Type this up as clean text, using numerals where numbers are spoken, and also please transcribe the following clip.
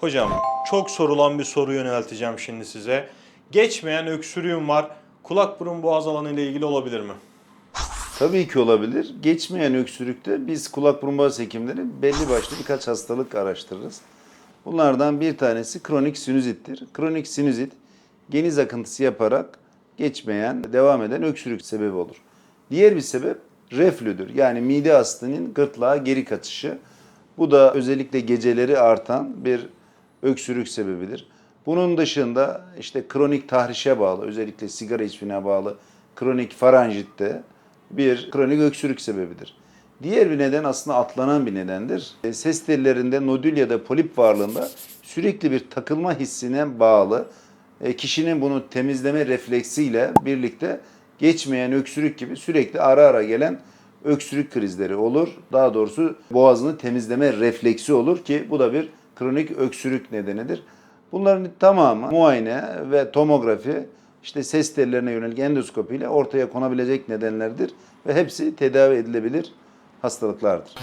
Hocam çok sorulan bir soru yönelteceğim şimdi size. Geçmeyen öksürüğüm var. Kulak burun boğaz alanı ile ilgili olabilir mi? Tabii ki olabilir. Geçmeyen öksürükte biz kulak burun boğaz hekimleri belli başlı birkaç hastalık araştırırız. Bunlardan bir tanesi kronik sinüzittir. Kronik sinüzit geniz akıntısı yaparak geçmeyen, devam eden öksürük sebebi olur. Diğer bir sebep reflüdür. Yani mide astının gırtlağa geri kaçışı. Bu da özellikle geceleri artan bir öksürük sebebidir. Bunun dışında işte kronik tahrişe bağlı, özellikle sigara içmine bağlı kronik faranjitte bir kronik öksürük sebebidir. Diğer bir neden aslında atlanan bir nedendir. Ses tellerinde nodül ya da polip varlığında sürekli bir takılma hissine bağlı kişinin bunu temizleme refleksiyle birlikte geçmeyen öksürük gibi sürekli ara ara gelen öksürük krizleri olur. Daha doğrusu boğazını temizleme refleksi olur ki bu da bir kronik öksürük nedenidir. Bunların tamamı muayene ve tomografi, işte ses tellerine yönelik endoskopi ile ortaya konabilecek nedenlerdir ve hepsi tedavi edilebilir hastalıklardır.